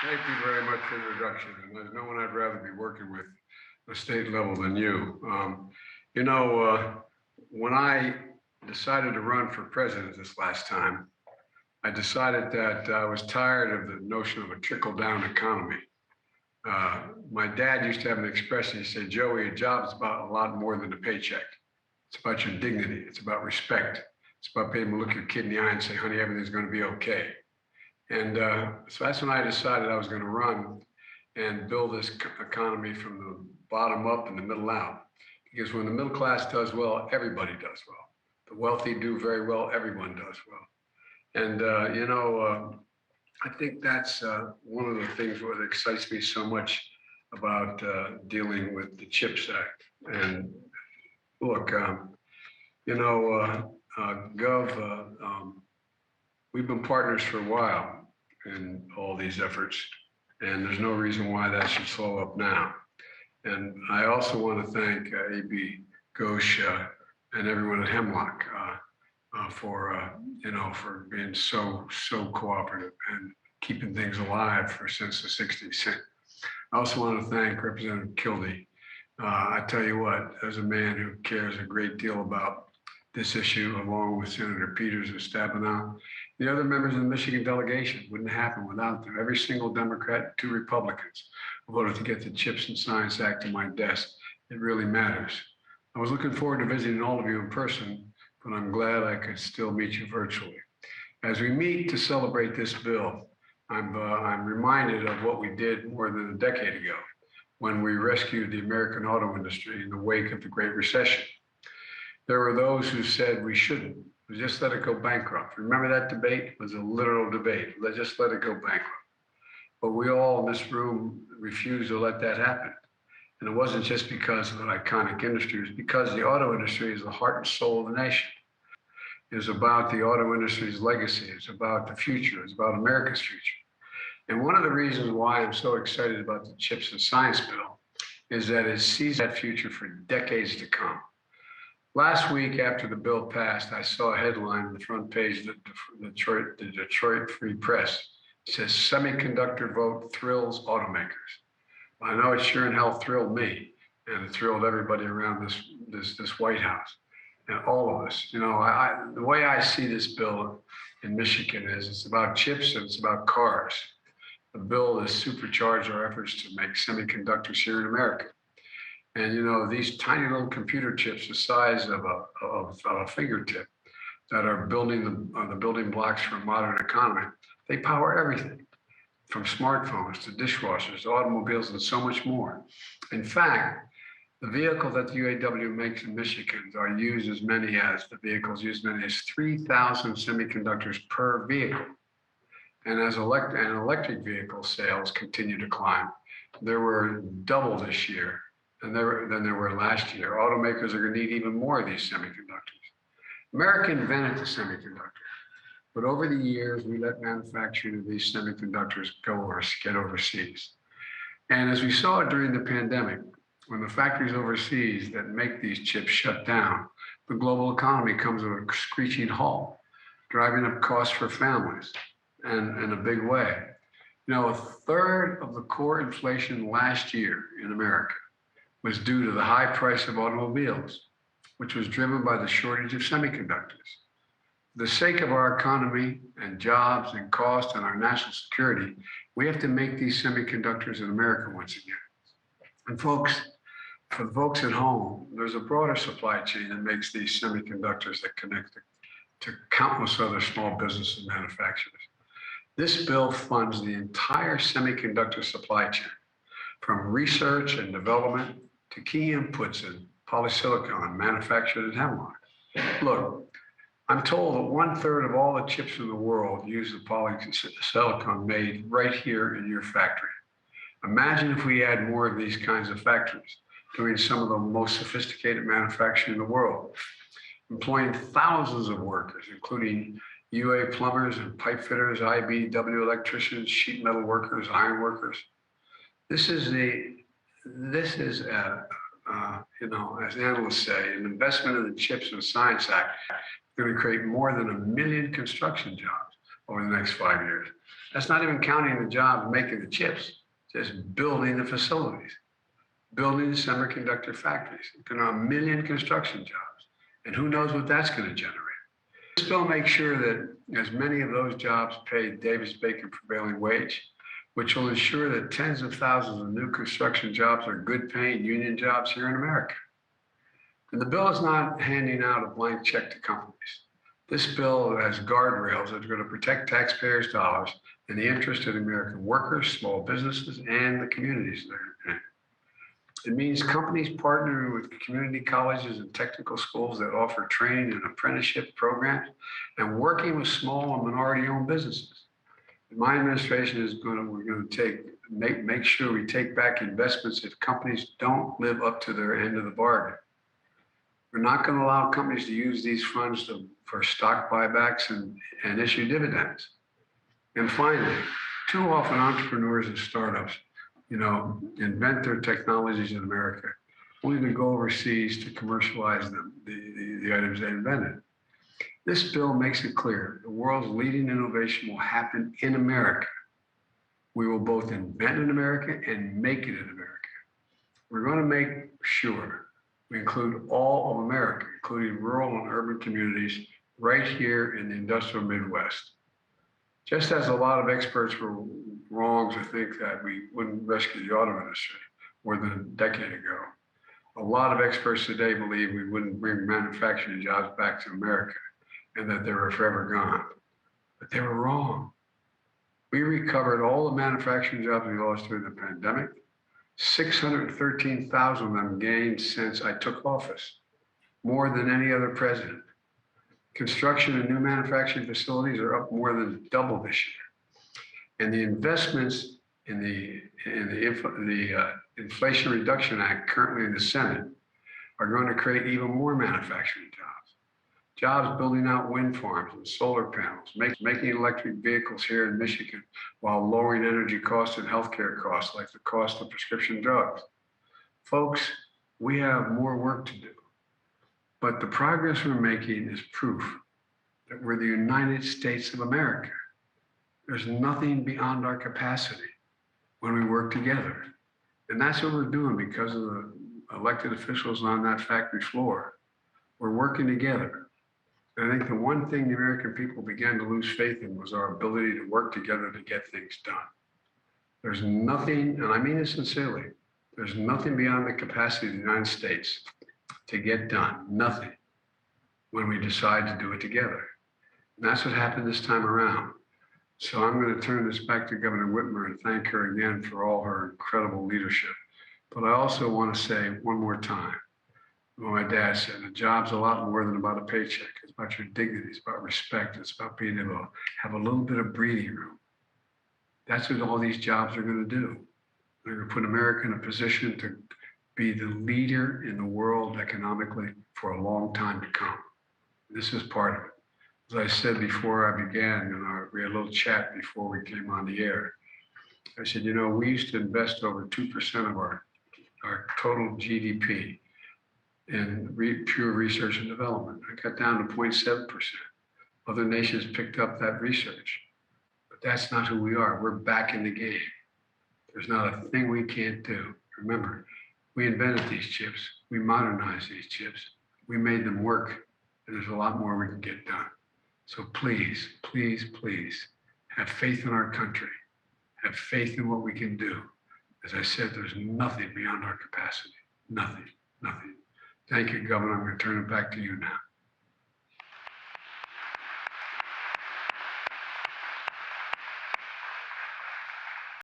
Thank you very much for the introduction. And there's no one I'd rather be working with at the state level than you. You know, when I decided to run for president this last time, I decided that I was tired of the notion of a trickle down economy. My dad used to have an expression. He said, Joey, a job's about a lot more than a paycheck. It's about your dignity. It's about respect. It's about being able to look your kid in the eye and say, honey, everything's going to be okay. And so that's when I decided I was going to run and build this economy from the bottom up and the middle out. Because when the middle class does well, everybody does well. The wealthy do very well, everyone does well. And, I think that's one of the things that excites me so much about dealing with the CHIPS Act. And look, Gov, we've been partners for a while in all these efforts, and there's no reason why that should slow up now. And I also want to thank AB Ghosh and everyone at Hemlock for being so cooperative and keeping things alive since the '60s. I also want to thank Representative Kildee. I tell you what, as a man who cares a great deal about this issue, along with Senator Peters and Stabenow, the other members of the Michigan delegation, wouldn't happen without them. Every single Democrat, 2 Republicans voted to get the CHIPS and Science Act to my desk. It really matters. I was looking forward to visiting all of you in person, but I'm glad I could still meet you virtually. As we meet to celebrate this bill, I'm reminded of what we did more than a decade ago when we rescued the American auto industry in the wake of the Great Recession. There were those who said we shouldn't, just let it go bankrupt. Remember that debate? It was a literal debate. Let's just let it go bankrupt. But we all in this room refused to let that happen. And it wasn't just because of an iconic industry, it was because the auto industry is the heart and soul of the nation. It was about the auto industry's legacy. It's about the future. It's about America's future. And one of the reasons why I'm so excited about the CHIPS and Science Bill is that it sees that future for decades to come. Last week, after the bill passed, I saw a headline on the front page of the Detroit Free Press. It says, semiconductor vote thrills automakers. Well, I know it sure in hell thrilled me, and it thrilled everybody around this White House, and all of us. You know, the way I see this bill in Michigan is it's about chips and it's about cars. The bill has supercharged our efforts to make semiconductors here in America. And you know, these tiny little computer chips the size of a fingertip that are building the building blocks for a modern economy, they power everything from smartphones to dishwashers to automobiles and so much more. In fact, the vehicle that the UAW makes in Michigan are used as many as 3,000 semiconductors per vehicle. And as electric vehicle sales continue to climb, there were double this year than there were last year. Automakers are going to need even more of these semiconductors. America invented the semiconductor, but over the years, we let manufacturing of these semiconductors get overseas. And as we saw during the pandemic, when the factories overseas that make these chips shut down, the global economy comes to a screeching halt, driving up costs for families and in a big way. You know, a third of the core inflation last year in America was due to the high price of automobiles, which was driven by the shortage of semiconductors. For the sake of our economy and jobs and cost and our national security, we have to make these semiconductors in America once again. And folks, for the folks at home, there's a broader supply chain that makes these semiconductors that connect to countless other small businesses and manufacturers. This bill funds the entire semiconductor supply chain, from research and development to key inputs in polysilicon manufactured at Hemlock. Look, I'm told that 1/3 of all the chips in the world use the polysilicon made right here in your factory. Imagine if we had more of these kinds of factories doing some of the most sophisticated manufacturing in the world, employing thousands of workers, including UA plumbers and pipe fitters, IBW electricians, sheet metal workers, iron workers. This is, as analysts say, an investment in the CHIPS and Science Act is going to create more than 1 million construction jobs, over the next 5 years. That's not even counting the jobs making the chips, just building the facilities, building the semiconductor factories. There are 1 million construction jobs, and who knows what that's going to generate. This bill makes sure that as many of those jobs pay Davis-Bacon prevailing wage, which will ensure that tens of thousands of new construction jobs are good paying union jobs here in America. And the bill is not handing out a blank check to companies. This bill has guardrails that are going to protect taxpayers' dollars in the interest of the American workers, small businesses, and the communities they're in. It means companies partnering with community colleges and technical schools that offer training and apprenticeship programs and working with small and minority-owned businesses. My administration is we're going to make sure we take back investments if companies don't live up to their end of the bargain. We're not going to allow companies to use these funds for stock buybacks and issue dividends. And finally, too often entrepreneurs and startups, invent their technologies in America, only to go overseas to commercialize them, the items they invented. This bill makes it clear the world's leading innovation will happen in America. We will both invent in America and make it in America. We're going to make sure we include all of America, including rural and urban communities, right here in the industrial Midwest. Just as a lot of experts were wrong to think that we wouldn't rescue the auto industry more than a decade ago, a lot of experts today believe we wouldn't bring manufacturing jobs back to America and that they were forever gone. But they were wrong. We recovered all the manufacturing jobs we lost during the pandemic, 613,000 of them gained since I took office, more than any other president. Construction and new manufacturing facilities are up more than double this year. And the investments in the Inflation Reduction Act currently in the Senate are going to create even more manufacturing jobs. Jobs building out wind farms and solar panels, making electric vehicles here in Michigan while lowering energy costs and healthcare costs like the cost of prescription drugs. Folks, we have more work to do. But the progress we're making is proof that we're the United States of America. There's nothing beyond our capacity when we work together. And that's what we're doing because of the elected officials on that factory floor. We're working together. And I think the one thing the American people began to lose faith in was our ability to work together to get things done. There's nothing, and I mean it sincerely, there's nothing beyond the capacity of the United States to get done, nothing, when we decide to do it together. And that's what happened this time around. So I'm going to turn this back to Governor Whitmer and thank her again for all her incredible leadership. But I also want to say one more time, what my dad said, a job's a lot more than about a paycheck. It's about your dignity, it's about respect, it's about being able to have a little bit of breathing room. That's what all these jobs are going to do. They're going to put America in a position to be the leader in the world economically for a long time to come. This is part of it. As I said before I began, we had a little chat before we came on the air. I said, we used to invest over 2% of our total GDP in pure research and development. I got down to 0.7%. Other nations picked up that research. But that's not who we are. We're back in the game. There's not a thing we can't do. Remember, we invented these chips. We modernized these chips. We made them work. And there's a lot more we can get done. So please, please, please have faith in our country. Have faith in what we can do. As I said, there's nothing beyond our capacity. Nothing, nothing. Thank you, Governor. I'm going to turn it back to you now.